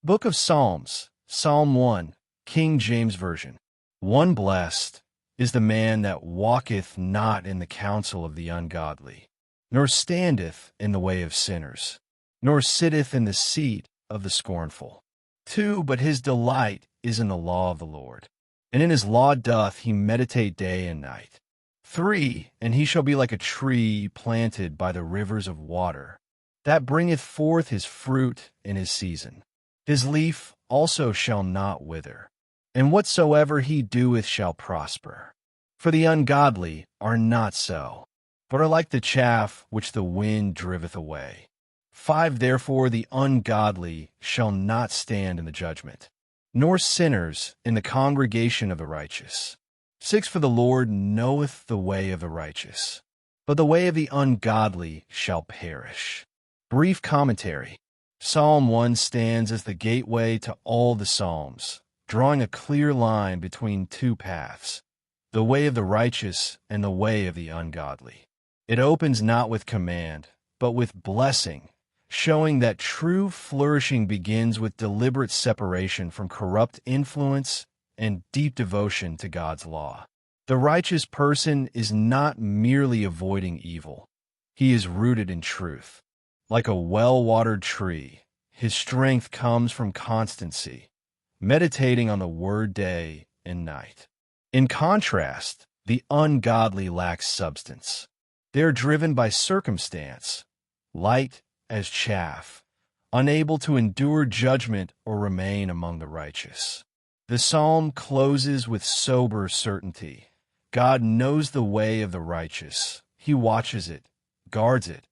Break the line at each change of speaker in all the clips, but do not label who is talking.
Book of Psalms, Psalm 1, King James Version. One blessed is the man that walketh not in the counsel of the ungodly, nor standeth in the way of sinners, nor sitteth in the seat of the scornful. 2, but his delight is in the law of the Lord, and in his law doth he meditate day and night. 3, and he shall be like a tree planted by the rivers of water, that bringeth forth his fruit in his season. His leaf also shall not wither, and whatsoever he doeth shall prosper. For the ungodly are not so, but are like the chaff which the wind driveth away. 5, therefore the ungodly shall not stand in the judgment, nor sinners in the congregation of the righteous. 6, for the Lord knoweth the way of the righteous, but the way of the ungodly shall perish. Brief commentary. Psalm 1 stands as the gateway to all the Psalms, drawing a clear line between two paths, the way of the righteous and the way of the ungodly. It opens not with command, but with blessing, showing that true flourishing begins with deliberate separation from corrupt influence and deep devotion to God's law. The righteous person is not merely avoiding evil. He is rooted in truth. Like a well-watered tree, his strength comes from constancy, meditating on the word day and night. In contrast, the ungodly lack substance. They are driven by circumstance, light as chaff, unable to endure judgment or remain among the righteous. The psalm closes with sober certainty. God knows the way of the righteous. He watches it, guards it,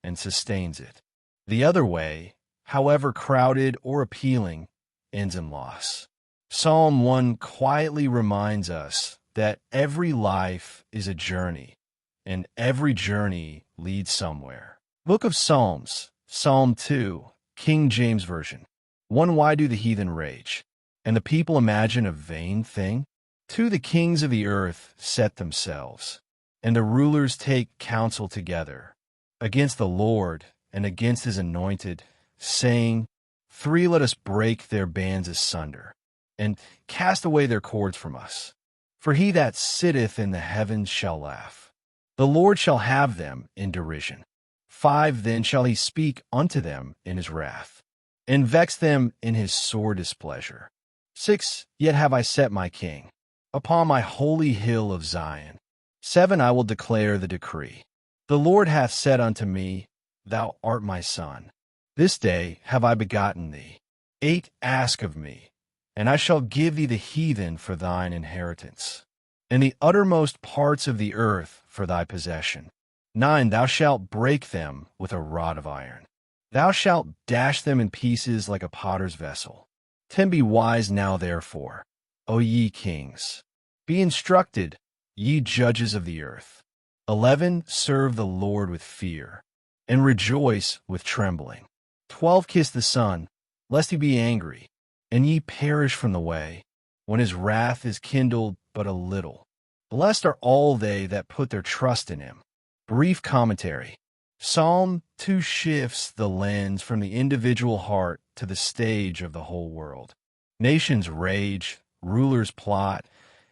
and sustains it. The other way, however crowded or appealing, ends in loss. Psalm 1 quietly reminds us that every life is a journey, and every journey leads somewhere. Book of Psalms, Psalm 2, King James Version. 1, why do the heathen rage, and the people imagine a vain thing? 2, the kings of the earth set themselves, and the rulers take counsel together against the Lord and against his anointed, saying, 3, let us break their bands asunder, and cast away their cords from us. For he that sitteth in the heavens shall laugh. The Lord shall have them in derision. 5, then shall he speak unto them in his wrath, and vex them in his sore displeasure. 6, yet have I set my king upon my holy hill of Zion. 7, I will declare the decree. The Lord hath said unto me, Thou art my son. This day have I begotten thee. 8, ask of me, and I shall give thee the heathen for thine inheritance, and the uttermost parts of the earth for thy possession. 9, thou shalt break them with a rod of iron. Thou shalt dash them in pieces like a potter's vessel. 10, be wise now therefore, O ye kings. Be instructed, ye judges of the earth. 11, serve the Lord with fear, and rejoice with trembling. 12, kiss the Son, lest he be angry, and ye perish from the way, when his wrath is kindled but a little. Blessed are all they that put their trust in him. Brief commentary. Psalm 2 shifts the lens from the individual heart to the stage of the whole world. Nations rage, rulers plot,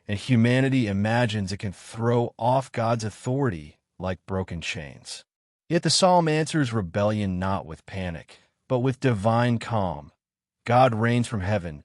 and humanity imagines it can throw off God's authority like broken chains. Yet the psalm answers rebellion not with panic, but with divine calm. God reigns from heaven,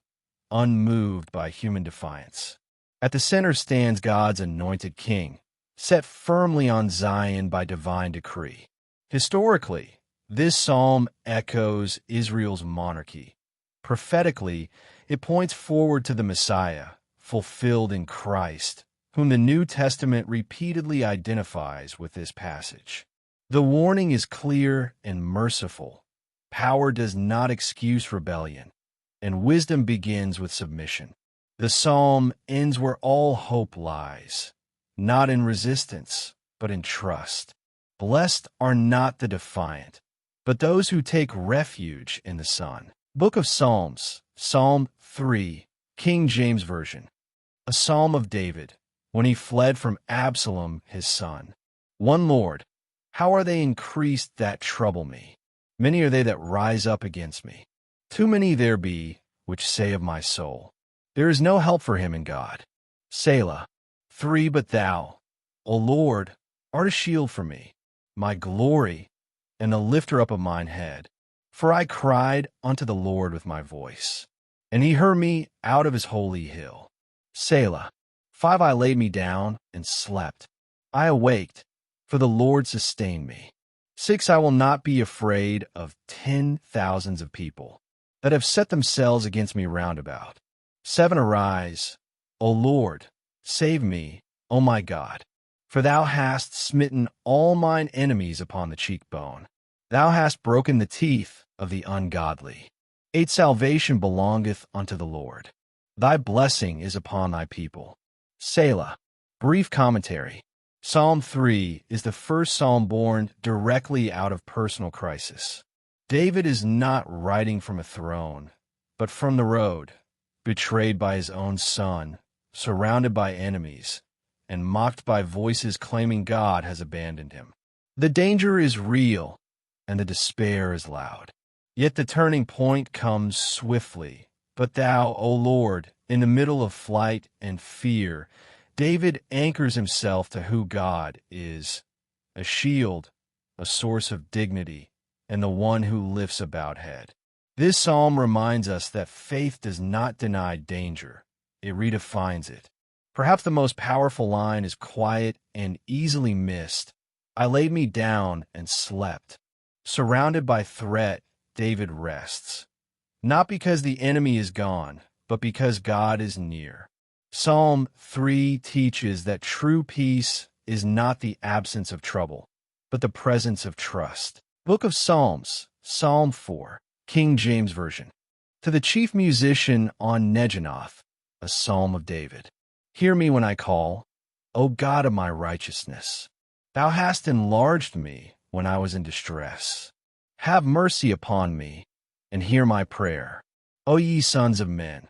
unmoved by human defiance. At the center stands God's anointed king, set firmly on Zion by divine decree. Historically, this psalm echoes Israel's monarchy. Prophetically, it points forward to the Messiah, fulfilled in Christ, whom the New Testament repeatedly identifies with this passage. The warning is clear and merciful. Power does not excuse rebellion, and wisdom begins with submission. The psalm ends where all hope lies, not in resistance, but in trust. Blessed are not the defiant, but those who take refuge in the Son. Book of Psalms, Psalm 3, King James Version. A psalm of David, when he fled from Absalom his son. 1, Lord, how are they increased that trouble me? Many are they that rise up against me. Too many there be which say of my soul, there is no help for him in God. Selah. 3 But thou, O Lord, art a shield for me, my glory, and the lifter up of mine head. For I cried unto the Lord with my voice, and he heard me out of his holy hill. Selah. 5 I laid me down and slept. I awaked, for the Lord sustained me. 6 I will not be afraid of 10,000s of people that have set themselves against me round about. 7 Arise, O Lord, save me, O my God. For thou hast smitten all mine enemies upon the cheekbone. Thou hast broken the teeth of the ungodly. 8 Salvation belongeth unto the Lord. Thy blessing is upon thy people. Selah. Brief commentary. Psalm 3 is the first psalm born directly out of personal crisis. David is not writing from a throne, but from the road, betrayed by his own son, surrounded by enemies, and mocked by voices claiming God has abandoned him. The danger is real, and the despair is loud. Yet the turning point comes swiftly. But thou, O Lord, in the middle of flight and fear, David anchors himself to who God is, a shield, a source of dignity, and the one who lifts a bowed head. This psalm reminds us that faith does not deny danger, it redefines it. Perhaps the most powerful line is quiet and easily missed. I laid me down and slept. Surrounded by threat, David rests. Not because the enemy is gone, but because God is near. Psalm 3 teaches that true peace is not the absence of trouble, but the presence of trust. Book of Psalms, Psalm 4, King James Version. To the chief musician on Neginoth, a psalm of David. Hear me when I call, O God of my righteousness. Thou hast enlarged me when I was in distress. Have mercy upon me, and hear my prayer. O ye sons of men,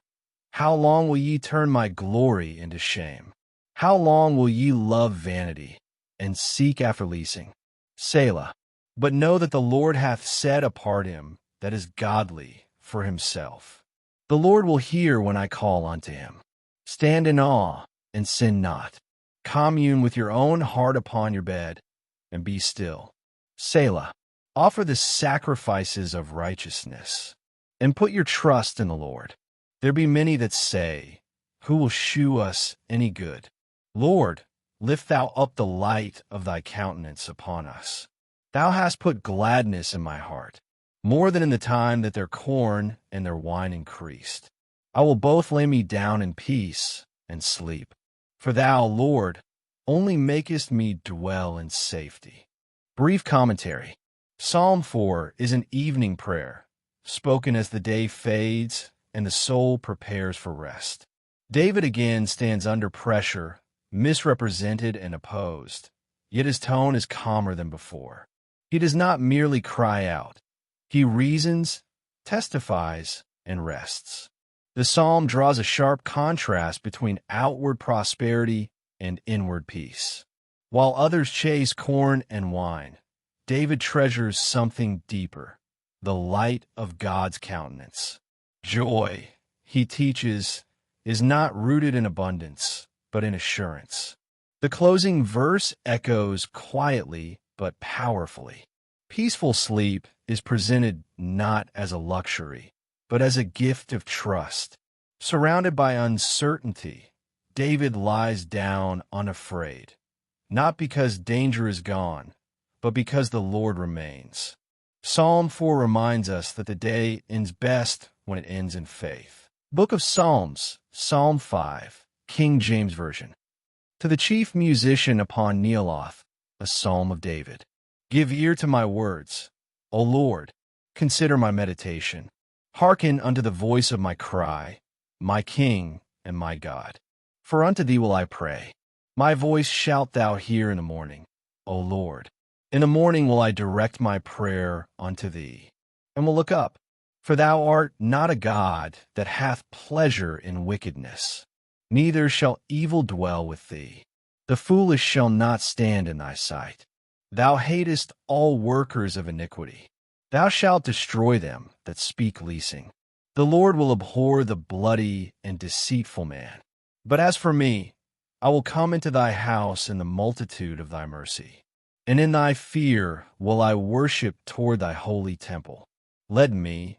how long will ye turn my glory into shame? How long will ye love vanity, and seek after leasing? Selah. But know that the Lord hath set apart him that is godly for himself. The Lord will hear when I call unto him. Stand in awe, and sin not. Commune with your own heart upon your bed, and be still. Selah. Offer the sacrifices of righteousness, and put your trust in the Lord. There be many that say, Who will shew us any good? Lord, lift thou up the light of thy countenance upon us. Thou hast put gladness in my heart, more than in the time that their corn and their wine increased. I will both lay me down in peace and sleep. For thou, Lord, only makest me dwell in safety. Brief commentary. Psalm 4 is an evening prayer, spoken as the day fades and the soul prepares for rest. David again stands under pressure, misrepresented and opposed, yet his tone is calmer than before. He does not merely cry out. He reasons, testifies, and rests. The psalm draws a sharp contrast between outward prosperity and inward peace. While others chase corn and wine, David treasures something deeper, the light of God's countenance. Joy, he teaches, is not rooted in abundance, but in assurance. The closing verse echoes quietly but powerfully. Peaceful sleep is presented not as a luxury, but as a gift of trust. Surrounded by uncertainty, David lies down unafraid, not because danger is gone, but because the Lord remains. Psalm 4 reminds us that the day ends best when it ends in faith. Book of Psalms, Psalm 5, King James Version. To the chief musician upon Neoloth, a psalm of David. Give ear to my words, O Lord, consider my meditation. Hearken unto the voice of my cry, my King and my God. For unto thee will I pray. My voice shalt thou hear in the morning, O Lord. In the morning will I direct my prayer unto thee, and will look up. For thou art not a God that hath pleasure in wickedness, neither shall evil dwell with thee. The foolish shall not stand in thy sight. Thou hatest all workers of iniquity. Thou shalt destroy them that speak leasing. The Lord will abhor the bloody and deceitful man. But as for me, I will come into thy house in the multitude of thy mercy, and in thy fear will I worship toward thy holy temple. Lead me,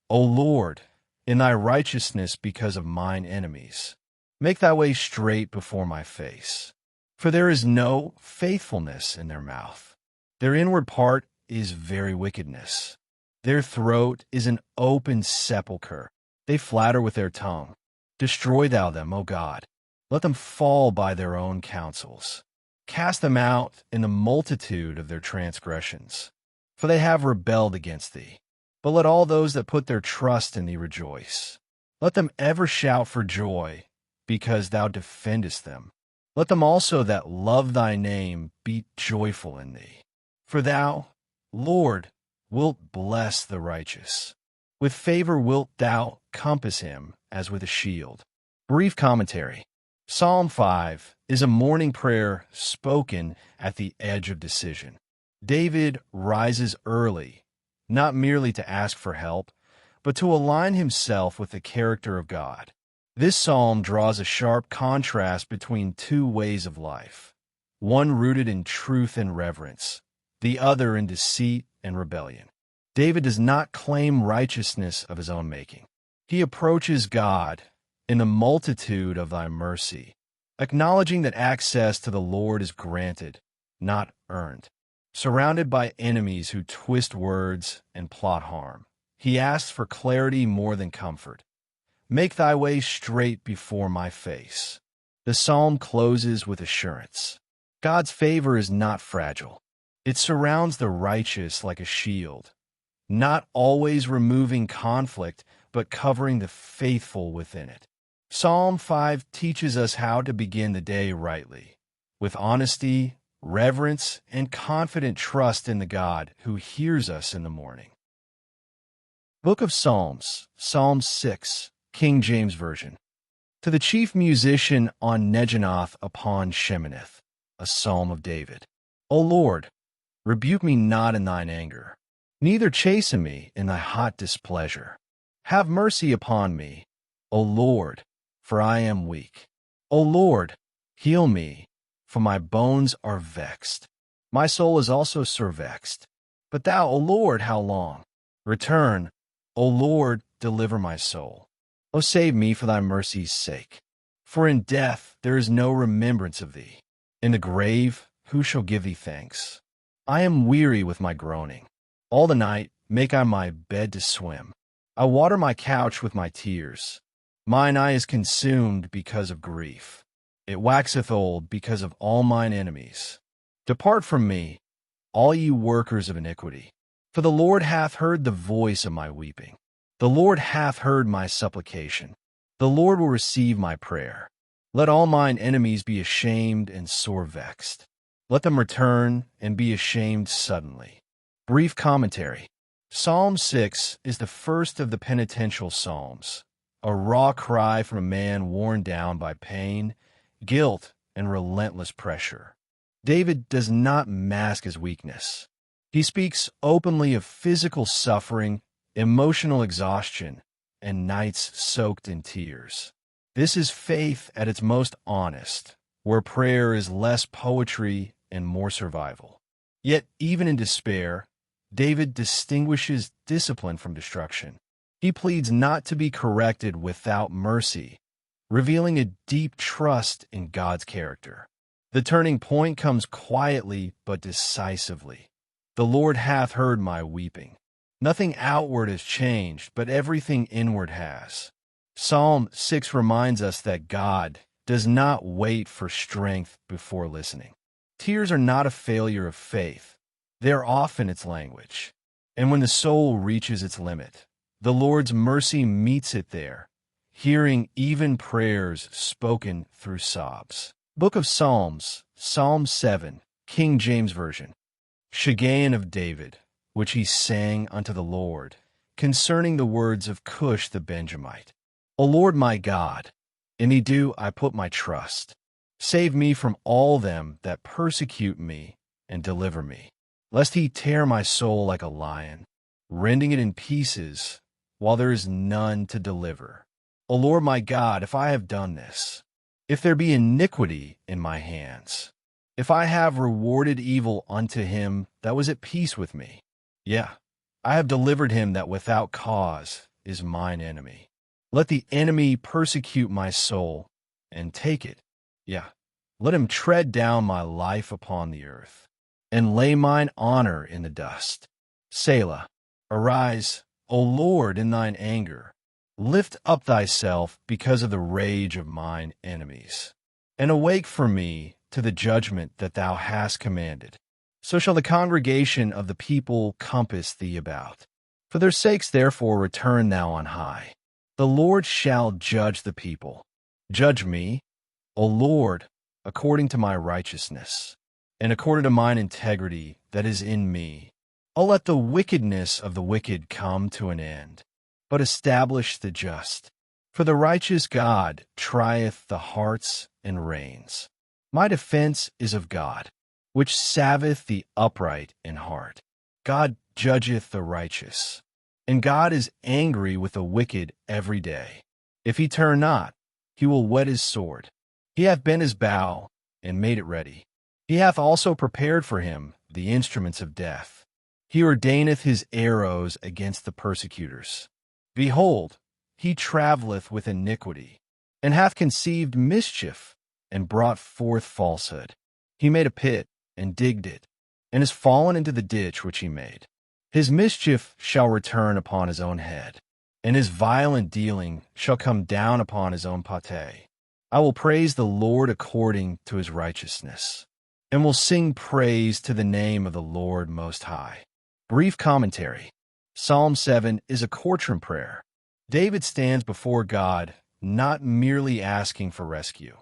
O Lord, in thy righteousness because of mine enemies. Make thy way straight before my face. For there is no faithfulness in their mouth. Their inward part is very wickedness. Their throat is an open sepulchre. They flatter with their tongue. Destroy thou them, O God. Let them fall by their own counsels. Cast them out in the multitude of their transgressions. For they have rebelled against thee. But let all those that put their trust in thee rejoice. Let them ever shout for joy, because thou defendest them. Let them also that love thy name be joyful in thee. For thou, Lord, wilt bless the righteous. With favor wilt thou compass him as with a shield. Brief commentary. Psalm 5 is a morning prayer spoken at the edge of decision. David rises early, not merely to ask for help, but to align himself with the character of God. This psalm draws a sharp contrast between two ways of life, one rooted in truth and reverence, the other in deceit and rebellion. David does not claim righteousness of his own making. He approaches God in the multitude of thy mercy, acknowledging that access to the Lord is granted, not earned. Surrounded by enemies who twist words and plot harm, he asks for clarity more than comfort. Make thy way straight before my face. The psalm closes with assurance. God's favor is not fragile. It surrounds the righteous like a shield, not always removing conflict, but covering the faithful within it. Psalm 5 teaches us how to begin the day rightly, with honesty, reverence, and confident trust in the God who hears us in the morning. Book of Psalms, Psalm 6, King James Version. To the chief musician on Neginoth upon Sheminith, a psalm of David. O Lord, rebuke me not in thine anger, neither chasten me in thy hot displeasure. Have mercy upon me, O Lord, for I am weak. O Lord, heal me, for my bones are vexed. My soul is also survexed. But thou, O Lord, how long? Return, O Lord, deliver my soul. O save me for thy mercy's sake. For in death there is no remembrance of thee. In the grave who shall give thee thanks? I am weary with my groaning. All the night make I my bed to swim. I water my couch with my tears. Mine eye is consumed because of grief. It waxeth old because of all mine enemies. Depart from me, all ye workers of iniquity. For the Lord hath heard the voice of my weeping. The Lord hath heard my supplication. The Lord will receive my prayer. Let all mine enemies be ashamed and sore vexed. Let them return and be ashamed suddenly. Brief commentary. Psalm 6 is the first of the penitential psalms, a raw cry from a man worn down by pain, guilt, and relentless pressure. David does not mask his weakness. He speaks openly of physical suffering, emotional exhaustion, and nights soaked in tears. This is faith at its most honest, where prayer is less poetry and more survival. Yet, even in despair, David distinguishes discipline from destruction. He pleads not to be corrected without mercy, revealing a deep trust in God's character. The turning point comes quietly but decisively. The Lord hath heard my weeping. Nothing outward has changed, but everything inward has. Psalm 6 reminds us that God does not wait for strength before listening. Tears are not a failure of faith. They are often its language. And when the soul reaches its limit, the Lord's mercy meets it there, hearing even prayers spoken through sobs. Book of Psalms, Psalm 7, King James Version. Shagayon of David, which he sang unto the Lord, concerning the words of Cush the Benjamite. O Lord my God, in thee do I put my trust. Save me from all them that persecute me, and deliver me, lest he tear my soul like a lion, rending it in pieces, while there is none to deliver. O Lord my God, if I have done this, if there be iniquity in my hands, if I have rewarded evil unto him that was at peace with me, yeah, I have delivered him that without cause is mine enemy. Let the enemy persecute my soul, and take it. Yeah, let him tread down my life upon the earth, and lay mine honor in the dust. Selah. Arise, O Lord, in thine anger. Lift up thyself because of the rage of mine enemies. And awake for me to the judgment that thou hast commanded. So shall the congregation of the people compass thee about. For their sakes therefore return thou on high. The Lord shall judge the people. Judge me, O Lord, according to my righteousness, and according to mine integrity that is in me. O let the wickedness of the wicked come to an end, but establish the just. For the righteous God trieth the hearts and reins. My defense is of God, which salveth the upright in heart. God judgeth the righteous, and God is angry with the wicked every day. If he turn not, he will whet his sword. He hath bent his bow, and made it ready. He hath also prepared for him the instruments of death. He ordaineth his arrows against the persecutors. Behold, he travelleth with iniquity, and hath conceived mischief, and brought forth falsehood. He made a pit, and digged it, and is fallen into the ditch which he made. His mischief shall return upon his own head, and his violent dealing shall come down upon his own pate. I will praise the Lord according to his righteousness, and will sing praise to the name of the Lord Most High. Brief commentary. Psalm 7 is a courtroom prayer. David stands before God, not merely asking for rescue,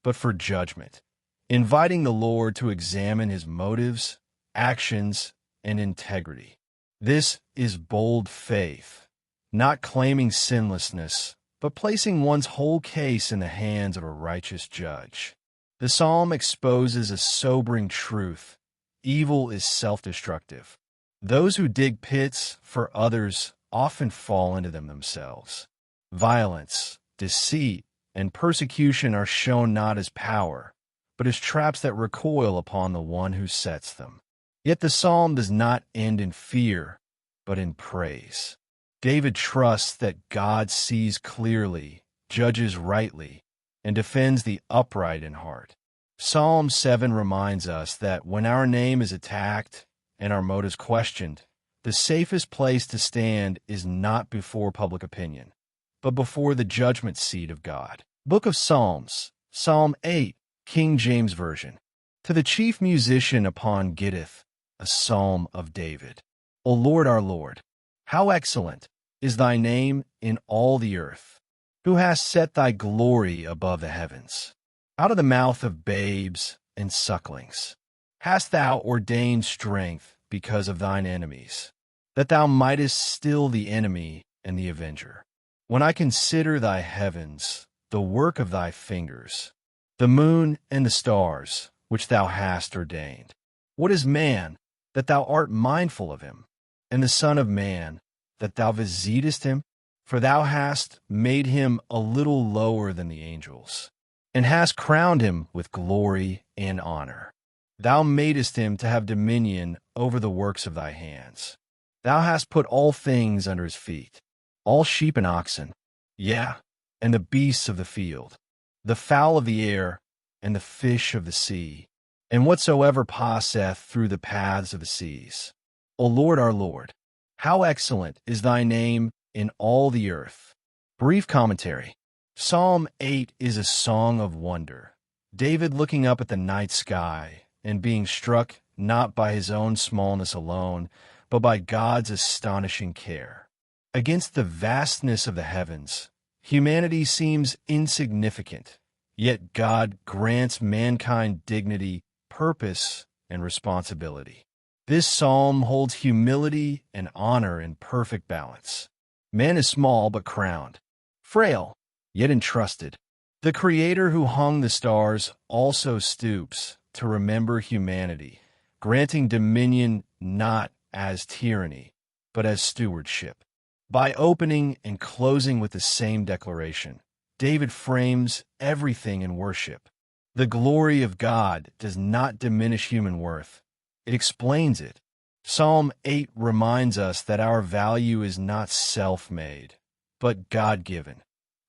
but for judgment, inviting the Lord to examine his motives, actions, and integrity. This is bold faith, not claiming sinlessness, but placing one's whole case in the hands of a righteous judge. The psalm exposes a sobering truth. Evil is self-destructive. Those who dig pits for others often fall into them themselves. Violence, deceit, and persecution are shown not as power, but as traps that recoil upon the one who sets them. Yet the psalm does not end in fear, but in praise. David trusts that God sees clearly, judges rightly, and defends the upright in heart. Psalm 7 reminds us that when our name is attacked and our motives questioned, the safest place to stand is not before public opinion, but before the judgment seat of God. Book of Psalms, Psalm 8, King James Version. To the chief musician upon Gittith, a psalm of David. O Lord our Lord, how excellent is thy name in all the earth, who hast set thy glory above the heavens. Out of the mouth of babes and sucklings hast thou ordained strength because of thine enemies, that thou mightest still the enemy and the avenger. When I consider thy heavens, the work of thy fingers, the moon and the stars, which thou hast ordained. What is man, that thou art mindful of him, and the Son of Man, that thou visitest him? For thou hast made him a little lower than the angels, and hast crowned him with glory and honor. Thou madest him to have dominion over the works of thy hands. Thou hast put all things under his feet, all sheep and oxen, yea, and the beasts of the field, the fowl of the air, and the fish of the sea, and whatsoever passeth through the paths of the seas. O Lord our Lord, how excellent is thy name in all the earth. Brief commentary. Psalm 8 is a song of wonder. David looking up at the night sky and being struck not by his own smallness alone, but by God's astonishing care. Against the vastness of the heavens, humanity seems insignificant, yet God grants mankind dignity, purpose, and responsibility. This psalm holds humility and honor in perfect balance. Man is small but crowned, frail yet entrusted. The Creator who hung the stars also stoops to remember humanity, granting dominion not as tyranny, but as stewardship. By opening and closing with the same declaration, David frames everything in worship. The glory of God does not diminish human worth. It explains it. Psalm 8 reminds us that our value is not self-made, but God-given,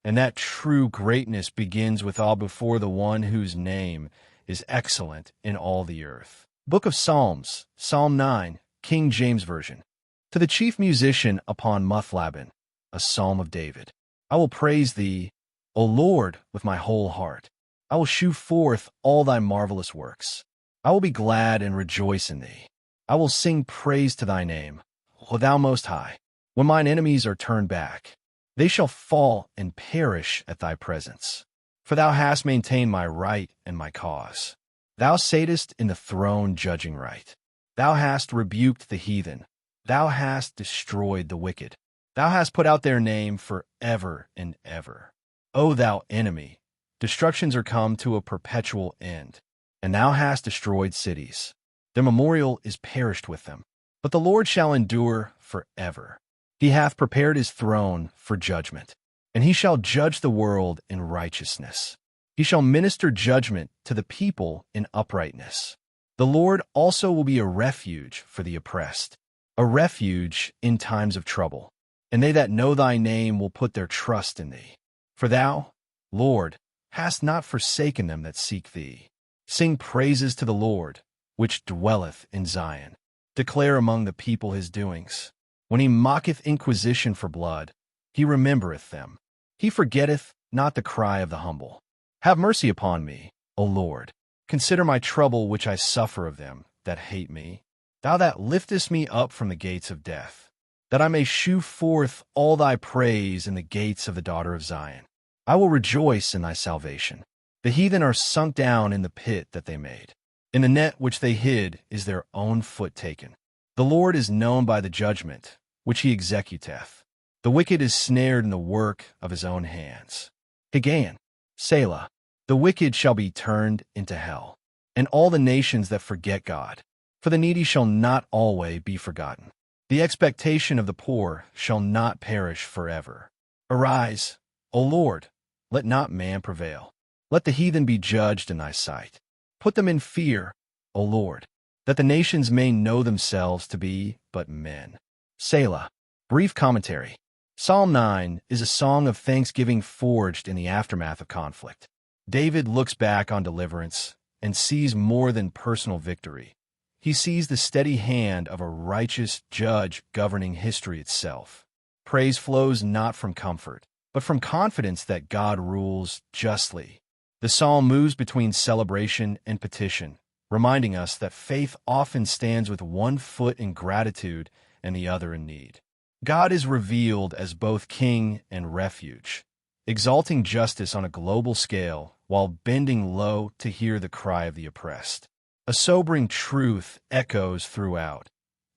and that true greatness begins with awe before the one whose name is excellent in all the earth. Book of Psalms, Psalm 9, King James Version. To the chief musician upon Muthlabben, a psalm of David. I will praise thee, O Lord, with my whole heart. I will shew forth all thy marvelous works. I will be glad and rejoice in thee. I will sing praise to thy name, O thou most high. When mine enemies are turned back, they shall fall and perish at thy presence. For thou hast maintained my right and my cause. Thou satest in the throne judging right. Thou hast rebuked the heathen. Thou hast destroyed the wicked. Thou hast put out their name for ever and ever. O thou enemy, destructions are come to a perpetual end, and thou hast destroyed cities. Their memorial is perished with them. But the Lord shall endure forever. He hath prepared his throne for judgment, and he shall judge the world in righteousness. He shall minister judgment to the people in uprightness. The Lord also will be a refuge for the oppressed, a refuge in times of trouble. And they that know thy name will put their trust in thee. For thou, Lord, hast not forsaken them that seek thee. Sing praises to the Lord, which dwelleth in Zion. Declare among the people his doings. When he mocketh inquisition for blood, he remembereth them. He forgetteth not the cry of the humble. Have mercy upon me, O Lord. Consider my trouble which I suffer of them that hate me. Thou that liftest me up from the gates of death, that I may shew forth all thy praise in the gates of the daughter of Zion. I will rejoice in thy salvation. The heathen are sunk down in the pit that they made. In the net which they hid is their own foot taken. The Lord is known by the judgment which he executeth. The wicked is snared in the work of his own hands. Higgaion, Selah. The wicked shall be turned into hell, and all the nations that forget God. For the needy shall not always be forgotten. The expectation of the poor shall not perish forever. Arise, O Lord, let not man prevail. Let the heathen be judged in thy sight. Put them in fear, O Lord, that the nations may know themselves to be but men. Selah. Brief commentary. Psalm 9 is a song of thanksgiving forged in the aftermath of conflict. David looks back on deliverance and sees more than personal victory. He sees the steady hand of a righteous judge governing history itself. Praise flows not from comfort, but from confidence that God rules justly. The psalm moves between celebration and petition, reminding us that faith often stands with one foot in gratitude and the other in need. God is revealed as both king and refuge, exalting justice on a global scale while bending low to hear the cry of the oppressed. A sobering truth echoes throughout.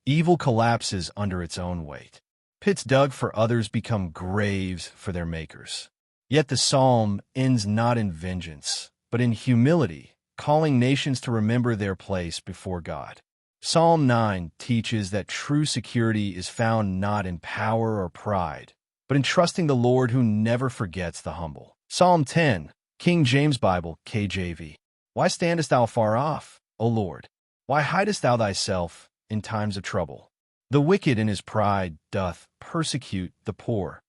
Evil collapses under its own weight. Pits dug for others become graves for their makers. Yet the psalm ends not in vengeance, but in humility, calling nations to remember their place before God. Psalm 9 teaches that true security is found not in power or pride, but in trusting the Lord who never forgets the humble. Psalm 10, King James Bible, KJV. Why standest thou far off, O Lord? Why hidest thou thyself in times of trouble? The wicked in his pride doth persecute the poor.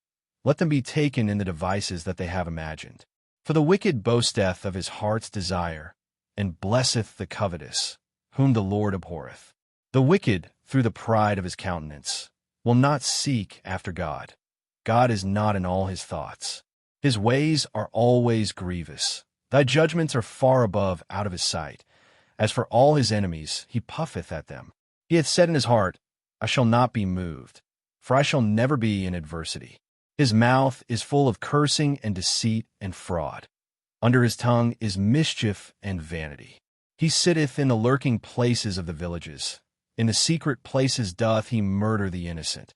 Let them be taken in the devices that they have imagined. For the wicked boasteth of his heart's desire, and blesseth the covetous, whom the Lord abhorreth. The wicked, through the pride of his countenance, will not seek after God. God is not in all his thoughts. His ways are always grievous. Thy judgments are far above out of his sight. As for all his enemies, he puffeth at them. He hath said in his heart, I shall not be moved, for I shall never be in adversity. His mouth is full of cursing and deceit and fraud. Under his tongue is mischief and vanity. He sitteth in the lurking places of the villages. In the secret places doth he murder the innocent.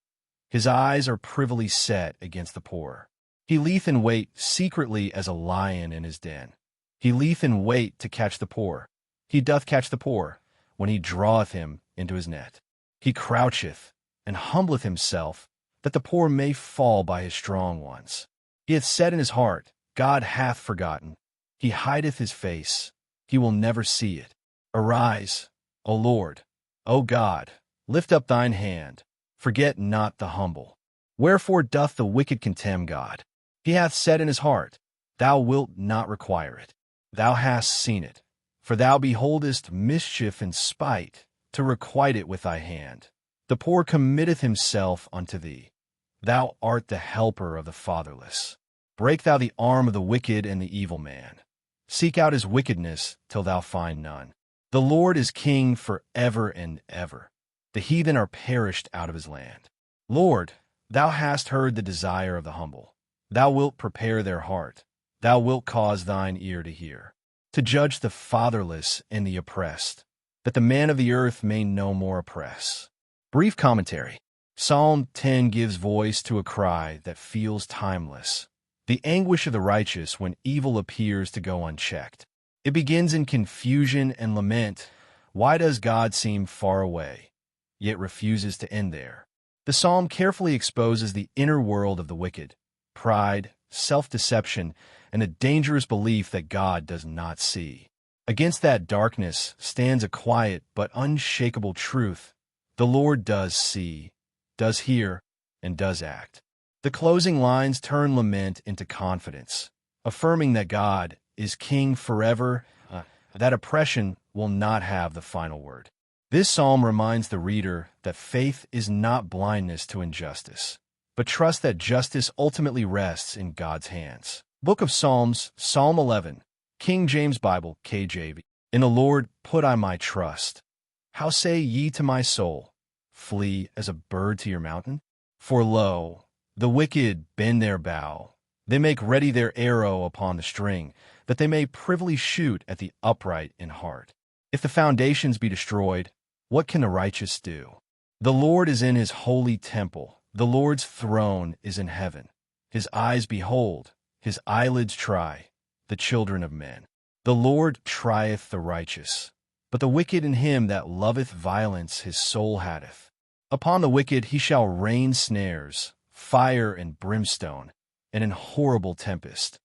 His eyes are privily set against the poor. He lieth in wait secretly as a lion in his den. He lieth in wait to catch the poor. He doth catch the poor, when he draweth him into his net. He croucheth, and humbleth himself, that the poor may fall by his strong ones. He hath said in his heart, God hath forgotten. He hideth his face, he will never see it. Arise, O Lord, O God, lift up thine hand, forget not the humble. Wherefore doth the wicked contemn God? He hath said in his heart, Thou wilt not require it. Thou hast seen it, for thou beholdest mischief and spite, to requite it with thy hand. The poor committeth himself unto thee. Thou art the helper of the fatherless. Break thou the arm of the wicked and the evil man. Seek out his wickedness till thou find none. The Lord is king for ever and ever. The heathen are perished out of his land. Lord, thou hast heard the desire of the humble. Thou wilt prepare their heart. Thou wilt cause thine ear to hear, to judge the fatherless and the oppressed, that the man of the earth may no more oppress. Brief commentary. Psalm 10 gives voice to a cry that feels timeless, the anguish of the righteous when evil appears to go unchecked. It begins in confusion and lament. Why does God seem far away, yet refuses to end there? The psalm carefully exposes the inner world of the wicked, pride, self-deception, and a dangerous belief that God does not see. Against that darkness stands a quiet but unshakable truth. The Lord does see, does hear, and does act. The closing lines turn lament into confidence, affirming that God is king forever, that oppression will not have the final word. This psalm reminds the reader that faith is not blindness to injustice, but trust that justice ultimately rests in God's hands. Book of Psalms, Psalm 11, King James Bible, KJV. In the Lord put I my trust. How say ye to my soul, flee as a bird to your mountain? For lo, the wicked bend their bow. They make ready their arrow upon the string, that they may privily shoot at the upright in heart. If the foundations be destroyed, what can the righteous do? The Lord is in his holy temple. The Lord's throne is in heaven. His eyes behold, his eyelids try, the children of men. The Lord trieth the righteous, but the wicked in him that loveth violence his soul hateth. Upon the wicked he shall rain snares, fire and brimstone, and an horrible tempest.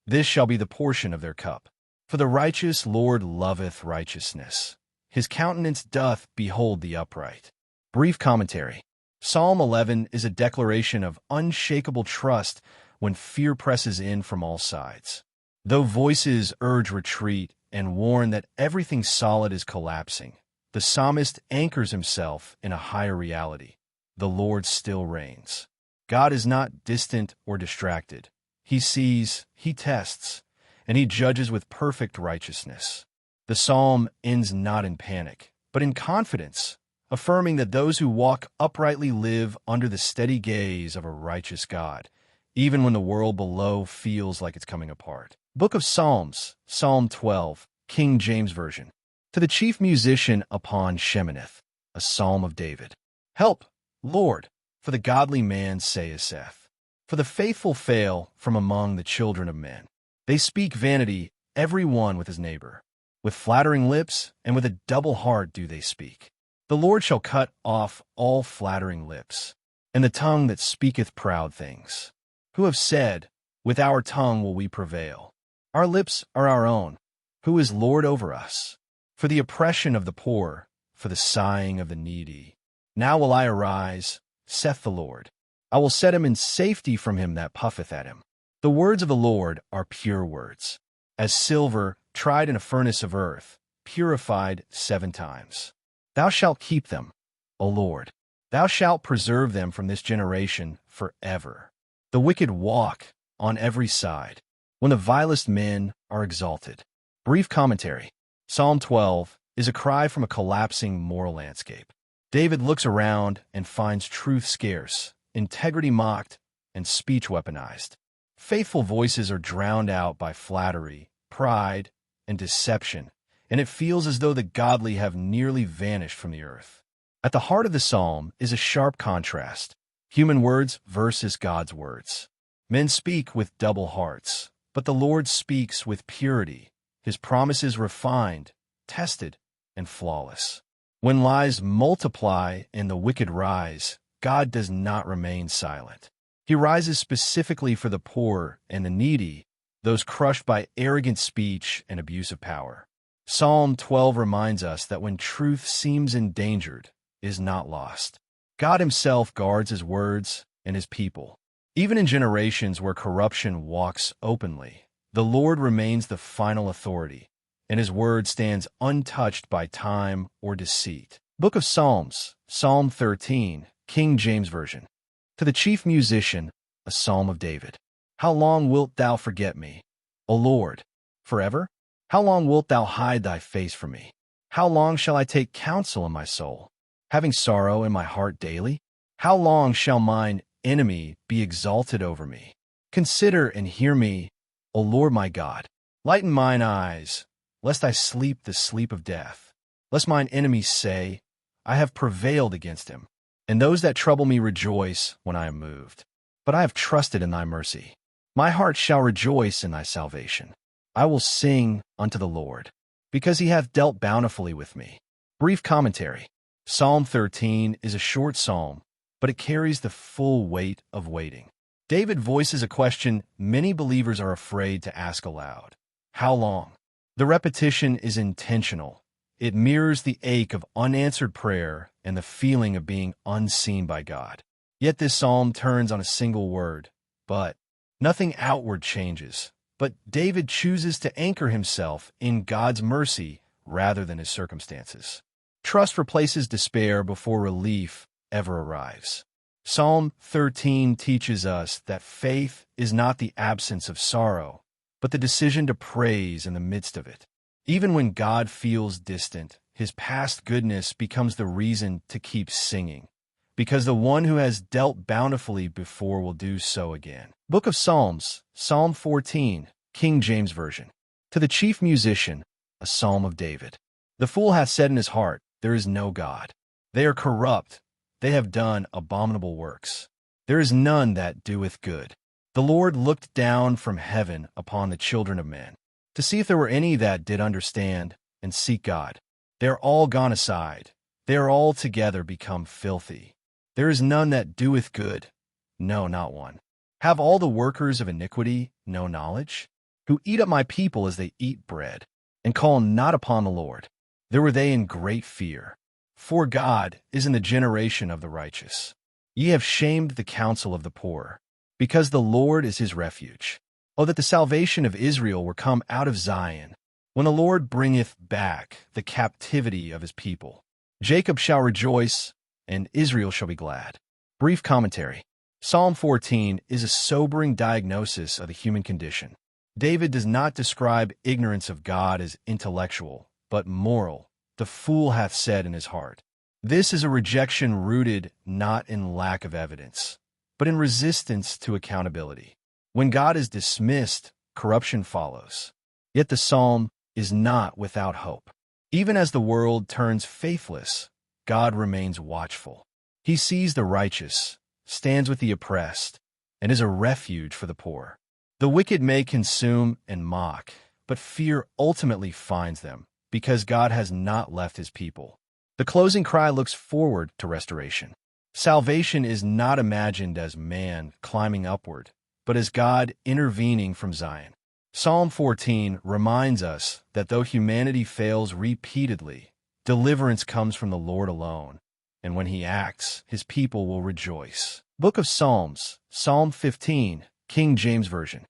This shall be the portion of their cup. For the righteous Lord loveth righteousness. His countenance doth behold the upright. Brief commentary. Psalm 11 is a declaration of unshakable trust when fear presses in from all sides. Though voices urge retreat and warn that everything solid is collapsing, the psalmist anchors himself in a higher reality. The Lord still reigns. God is not distant or distracted. He sees, he tests, and he judges with perfect righteousness. The psalm ends not in panic, but in confidence, affirming that those who walk uprightly live under the steady gaze of a righteous God, even when the world below feels like it's coming apart. Book of Psalms, Psalm 12, King James Version. To the chief musician upon Sheminith, a psalm of David. Help, Lord, for the godly man saith. For the faithful fail from among the children of men. They speak vanity, every one with his neighbor. With flattering lips and with a double heart do they speak. The Lord shall cut off all flattering lips, and the tongue that speaketh proud things. Who have said, with our tongue will we prevail. Our lips are our own. Who is Lord over us? For the oppression of the poor, for the sighing of the needy. Now will I arise, saith the Lord. I will set him in safety from him that puffeth at him. The words of the Lord are pure words, as silver tried in a furnace of earth, purified 7 times. Thou shalt keep them, O Lord. Thou shalt preserve them from this generation forever. The wicked walk on every side, when the vilest men are exalted. Brief commentary. Psalm 12 is a cry from a collapsing moral landscape. David looks around and finds truth scarce, integrity mocked, and speech weaponized. Faithful voices are drowned out by flattery, pride, and deception, and it feels as though the godly have nearly vanished from the earth. At the heart of the psalm is a sharp contrast: human words versus God's words. Men speak with double hearts, but the Lord speaks with purity, his promises refined, tested, and flawless. When lies multiply and the wicked rise, God does not remain silent. He rises specifically for the poor and the needy, those crushed by arrogant speech and abuse of power. Psalm 12 reminds us that when truth seems endangered, it is not lost. God himself guards his words and his people. Even in generations where corruption walks openly, the Lord remains the final authority, and his word stands untouched by time or deceit. Book of Psalms, Psalm 13, King James Version. To the chief musician, a psalm of David. How long wilt thou forget me, O Lord? Forever? How long wilt thou hide thy face from me? How long shall I take counsel in my soul, having sorrow in my heart daily? How long shall mine enemy be exalted over me? Consider and hear me, O Lord my God. Lighten mine eyes, lest I sleep the sleep of death, lest mine enemies say, I have prevailed against him, and those that trouble me rejoice when I am moved. But I have trusted in thy mercy. My heart shall rejoice in thy salvation. I will sing unto the Lord, because he hath dealt bountifully with me. Brief commentary. Psalm 13 is a short psalm, but it carries the full weight of waiting. David voices a question many believers are afraid to ask aloud. How long? The repetition is intentional. It mirrors the ache of unanswered prayer and the feeling of being unseen by God. Yet this psalm turns on a single word, but. Nothing outward changes, but David chooses to anchor himself in God's mercy rather than his circumstances. Trust replaces despair before relief ever arrives. Psalm 13 teaches us that faith is not the absence of sorrow, but the decision to praise in the midst of it. Even when God feels distant, his past goodness becomes the reason to keep singing, because the one who has dealt bountifully before will do so again. Book of Psalms, Psalm 14, King James Version. To the chief musician, a psalm of David. The fool hath said in his heart, there is no God. They are corrupt, they have done abominable works. There is none that doeth good. The Lord looked down from heaven upon the children of men, to see if there were any that did understand and seek God. They are all gone aside, they are all together become filthy. There is none that doeth good, no, not one. Have all the workers of iniquity no knowledge? Who eat up my people as they eat bread, and call not upon the Lord. There were they in great fear. For God is in the generation of the righteous. Ye have shamed the counsel of the poor, because the Lord is his refuge. Oh, that the salvation of Israel were come out of Zion, when the Lord bringeth back the captivity of his people. Jacob shall rejoice, and Israel shall be glad. Brief commentary. Psalm 14 is a sobering diagnosis of the human condition. David does not describe ignorance of God as intellectual, but moral. The fool hath said in his heart. This is a rejection rooted not in lack of evidence, but in resistance to accountability. When God is dismissed, corruption follows. Yet the psalm is not without hope. Even as the world turns faithless, God remains watchful. He sees the righteous, stands with the oppressed, and is a refuge for the poor. The wicked may consume and mock, but fear ultimately finds them, because God has not left his people. The closing cry looks forward to restoration. Salvation is not imagined as man climbing upward, but as God intervening from Zion. Psalm 14 reminds us that though humanity fails repeatedly, deliverance comes from the Lord alone, and when he acts, his people will rejoice. Book of Psalms, Psalm 15, King James Version.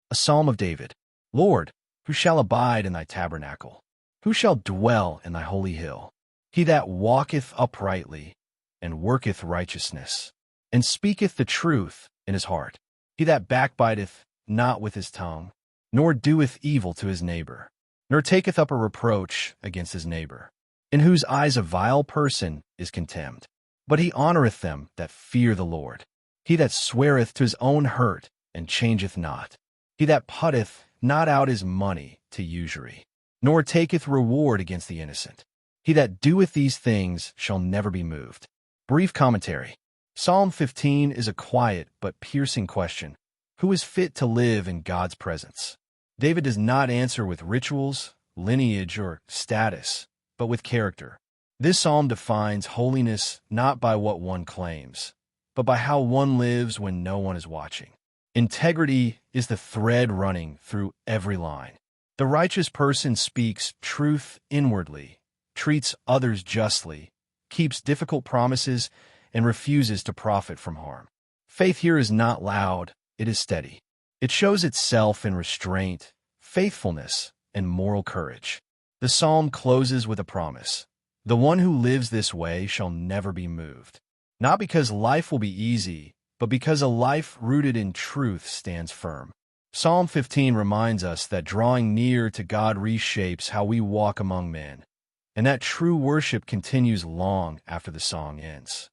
A psalm of David. Lord, who shall abide in thy tabernacle? Who shall dwell in thy holy hill? He that walketh uprightly, and worketh righteousness, and speaketh the truth in his heart. He that backbiteth not with his tongue, nor doeth evil to his neighbor, nor taketh up a reproach against his neighbor, in whose eyes a vile person is contemned. But he honoreth them that fear the Lord. He that sweareth to his own hurt, and changeth not. He that putteth not out his money to usury, nor taketh reward against the innocent. He that doeth these things shall never be moved. Brief commentary. Psalm 15 is a quiet but piercing question. Who is fit to live in God's presence? David does not answer with rituals, lineage, or status, but with character. This psalm defines holiness not by what one claims, but by how one lives when no one is watching. Integrity is the thread running through every line. The righteous person speaks truth inwardly, treats others justly, keeps difficult promises, and refuses to profit from harm. Faith here is not loud, it is steady. It shows itself in restraint, faithfulness, and moral courage. The psalm closes with a promise. The one who lives this way shall never be moved. Not because life will be easy, but because a life rooted in truth stands firm. Psalm 15 reminds us that drawing near to God reshapes how we walk among men, and that true worship continues long after the song ends.